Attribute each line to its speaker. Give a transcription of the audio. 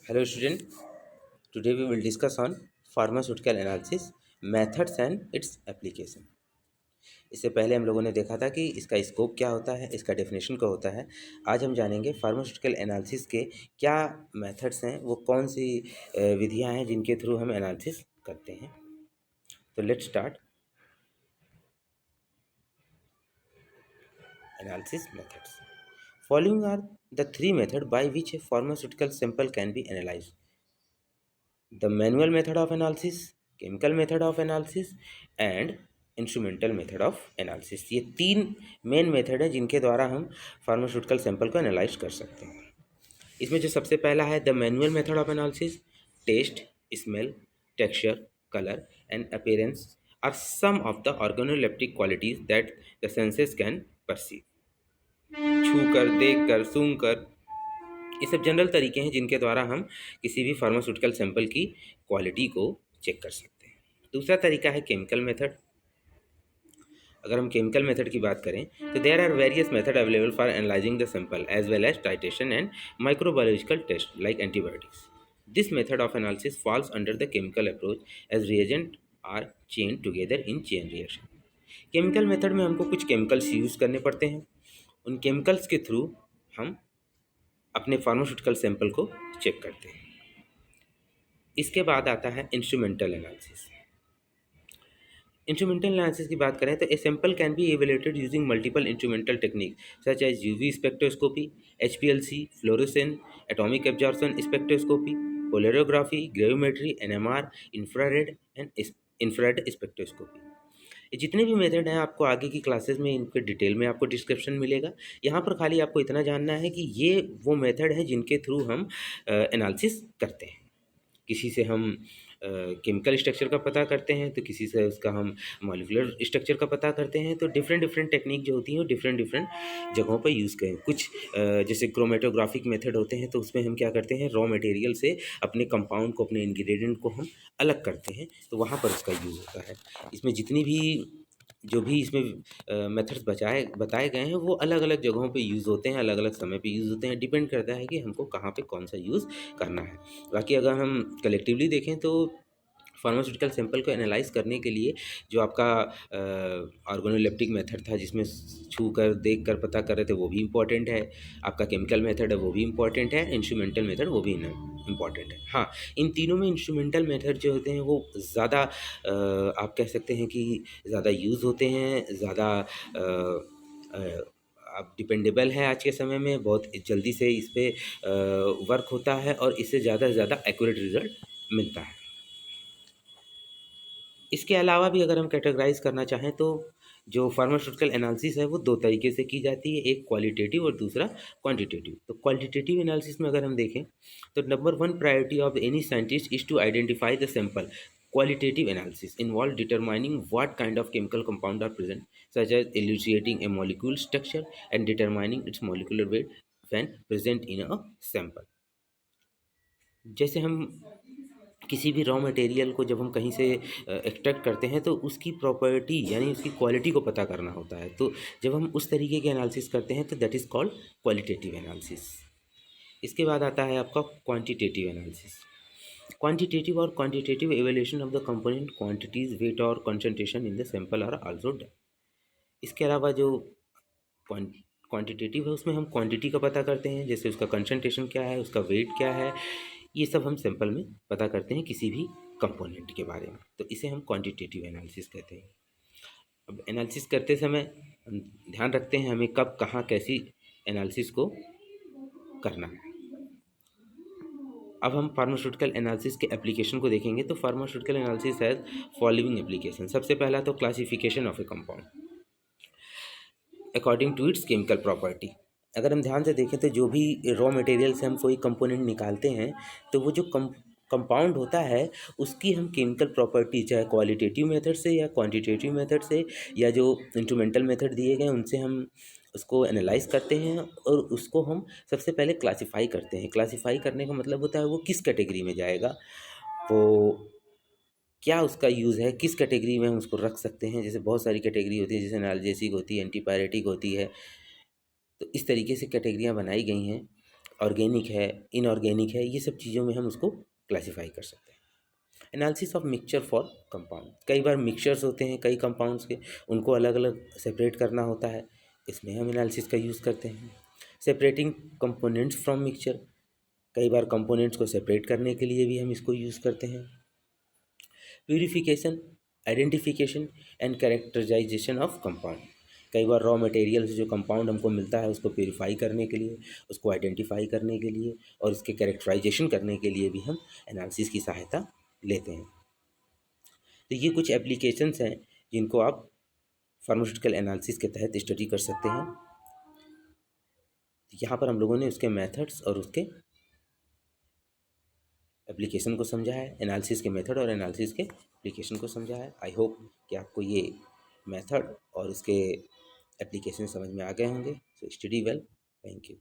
Speaker 1: Hello student, today we will discuss on pharmaceutical analysis methods and its application। इससे पहले हम लोगों ने देखा था कि इसका स्कोप क्या होता है, इसका डेफिनेशन क्या होता है। आज हम जानेंगे फार्मास्यूटिकल एनालिसिस के क्या मेथड्स हैं, वो कौन सी विधियां हैं जिनके थ्रू हम एनालिसिस करते हैं। तो let's start analysis methods. Following are the three method by which a pharmaceutical sample can be analysed: the manual method of analysis, chemical method of analysis and instrumental method of analysis. ये तीन main method है जिनके द्वारा हम pharmaceutical sample को analyse कर सकते हैं। इसमें जो सबसे पहला है the manual method of analysis, test, smell, texture, colour and appearance are some of the organoleptic qualities that the senses can perceive. छू कर, देख कर, सूंघ कर, ये सब जनरल तरीके हैं जिनके द्वारा हम किसी भी फार्मास्यूटिकल सैंपल की क्वालिटी को चेक कर सकते हैं। दूसरा तरीका है केमिकल मेथड। अगर हम केमिकल मेथड की बात करें तो there are various method available for analysing the sample as well as titration and microbiological test like antibiotics. This method of analysis falls under the chemical approach as reagent are chain together in chain reaction. Chemical method में हमको कुछ chemicals use करने पड़ते हैं, उन chemicals के through हम अपने फार्मास्यूटिकल सैंपल को चेक करते हैं। इसके बाद आता है इंस्ट्रूमेंटल एनालिसिस। इंस्ट्रूमेंटल एनालिसिस की बात करें तो a sample can be evaluated using multiple instrumental technique such as UV spectroscopy, HPLC, fluorescence, atomic absorption spectroscopy, polarography, gravimetry, NMR, infrared and infrared spectroscopy. ये जितने भी मेथड हैं आपको आगे की क्लासेस में इनके डिटेल में आपको डिस्क्रिप्शन मिलेगा। यहाँ पर खाली आपको इतना जानना है कि ये वो मेथड है जिनके थ्रू हम एनालिसिस करते हैं। किसी से हम केमिकल स्ट्रक्चर का पता करते हैं, तो किसी से उसका हम मॉलिक्यूलर स्ट्रक्चर का पता करते हैं। तो डिफरेंट डिफरेंट टेक्निक जो होती हैं वो डिफरेंट डिफरेंट जगहों पर यूज़ करें। कुछ जैसे क्रोमेटोग्राफिक मेथड होते हैं, तो उसमें हम क्या करते हैं, रॉ मटेरियल से अपने कंपाउंड को, अपने इंग्रेडिएंट को हम अलग करते हैं, तो वहाँ पर उसका यूज़ होता है। इसमें जितनी भी जो भी इसमें मेथड्स बताए गए हैं वो अलग अलग जगहों पे यूज़ होते हैं, अलग अलग समय पे यूज़ होते हैं। डिपेंड करता है कि हमको कहाँ पे कौन सा यूज़ करना है। बाकी अगर हम कलेक्टिवली देखें तो फार्मास्यूटिकल सैंपल को एनालाइज करने के लिए जो आपका ऑर्गेनोलेप्टिक मेथड था जिसमें छू कर, देख कर पता कर रहे थे, वो भी इम्पॉर्टेंट है। आपका केमिकल मेथड है वो भी इम्पॉर्टेंट है। इंस्ट्रूमेंटल मेथड वो भी इम्पॉर्टेंट है। हाँ, इन तीनों में इंस्ट्रूमेंटल मेथड जो होते हैं वो ज़्यादा आप कह सकते हैं कि ज़्यादा यूज़ होते हैं, ज़्यादा आप डिपेंडेबल है आज के समय में, बहुत जल्दी से इस पर वर्क होता है और इससे ज़्यादा से ज़्यादा एक्यूरेट रिजल्ट मिलता है। इसके अलावा भी अगर हम कैटेगराइज करना चाहें तो जो फार्मास्यूटिकल एनालिसिस है वो दो तरीके से की जाती है, एक क्वालिटेटिव और दूसरा क्वांटिटेटिव। तो क्वालिटेटिव एनालिसिस में अगर हम देखें तो number one priority of any scientist is to identify the sample. Qualitative analysis involve determining what kind of chemical compound are present, such as elucidating a molecule structure and determining its molecular weight when present in a sample। जैसे हम किसी भी raw material को जब हम कहीं से extract करते हैं तो उसकी प्रॉपर्टी यानी उसकी क्वालिटी को पता करना होता है। तो जब हम उस तरीके के एनालिसिस करते हैं तो that is called qualitative analysis. इसके बाद आता है आपका क्वांटिटेटिव एनालिसिस। क्वांटिटेटिव और quantitative evaluation of the component quantities, weight और concentration in the sample are also done. इसके अलावा जो क्वांटिटेटिव है उसमें हम क्वांटिटी का पता करते हैं, जैसे उसका कंसंट्रेशन क्या है, उसका वेट क्या है, ये सब हम सैंपल में पता करते हैं किसी भी कंपोनेंट के बारे में। तो इसे हम क्वांटिटेटिव एनालिसिस कहते हैं। अब एनालिसिस करते समय हम ध्यान रखते हैं हमें कब, कहाँ, कैसी एनालिसिस को करना है। अब हम फार्मास्यूटिकल एनालिसिस के एप्लीकेशन को देखेंगे। तो pharmaceutical analysis has following application. सबसे पहला तो classification of a compound according to its chemical property. अगर हम ध्यान से देखें तो जो भी रॉ मटेरियल से हम कोई कंपोनेंट निकालते हैं तो वो जो कंपाउंड होता है उसकी हम केमिकल प्रॉपर्टी, चाहे क्वालिटेटिव मेथड से या क्वांटिटेटिव मेथड से या जो इंस्ट्रूमेंटल मेथड दिए गए उनसे हम उसको एनालाइज करते हैं और उसको हम सबसे पहले क्लासिफाई करते हैं। क्लासिफाई करने का मतलब होता है वो किस कैटेगरी में जाएगा, वो क्या उसका यूज़ है, किस कैटेगरी में हम उसको रख सकते हैं। जैसे बहुत सारी कैटेगरी होती है, जैसे एनाल्जेसिक होती है, एंटीपायरेटिक होती है। तो इस तरीके से कैटेगरियाँ बनाई गई हैं ऑर्गेनिक है, इनऑर्गेनिक है, ये सब चीज़ों में हम उसको क्लासीफाई कर सकते हैं। Analysis of mixture for compound, कई बार मिक्सचर्स होते हैं कई कंपाउंड्स के, उनको अलग अलग सेपरेट करना होता है, इसमें हम एनालिसिस का यूज़ करते हैं। सेपरेटिंग कंपोनेंट्स फ्रॉम मिक्सचर, कई बार कंपोनेंट्स को सेपरेट करने के लिए भी हम इसको यूज़ करते हैं। Purification, identification and characterisation of compound, कई बार रॉ मटेरियल से जो कंपाउंड हमको मिलता है उसको प्यूरिफाई करने के लिए, उसको आइडेंटिफाई करने के लिए और उसके कैरेक्टराइजेशन करने के लिए भी हम एनालिसिस की सहायता लेते हैं। तो ये कुछ एप्लीकेशंस हैं जिनको आप फार्मास्यूटिकल एनालिसिस के तहत स्टडी कर सकते हैं। यहाँ पर हम लोगों ने उसके मेथड्स और उसके एप्लीकेशन को समझा है, एनालिसिस के मेथड और एनालिसिस के एप्लीकेशन को समझा है। आई होप कि आपको ये मेथड और उसके एप्लीकेशन समझ में आ गए होंगे। So study well, thank you.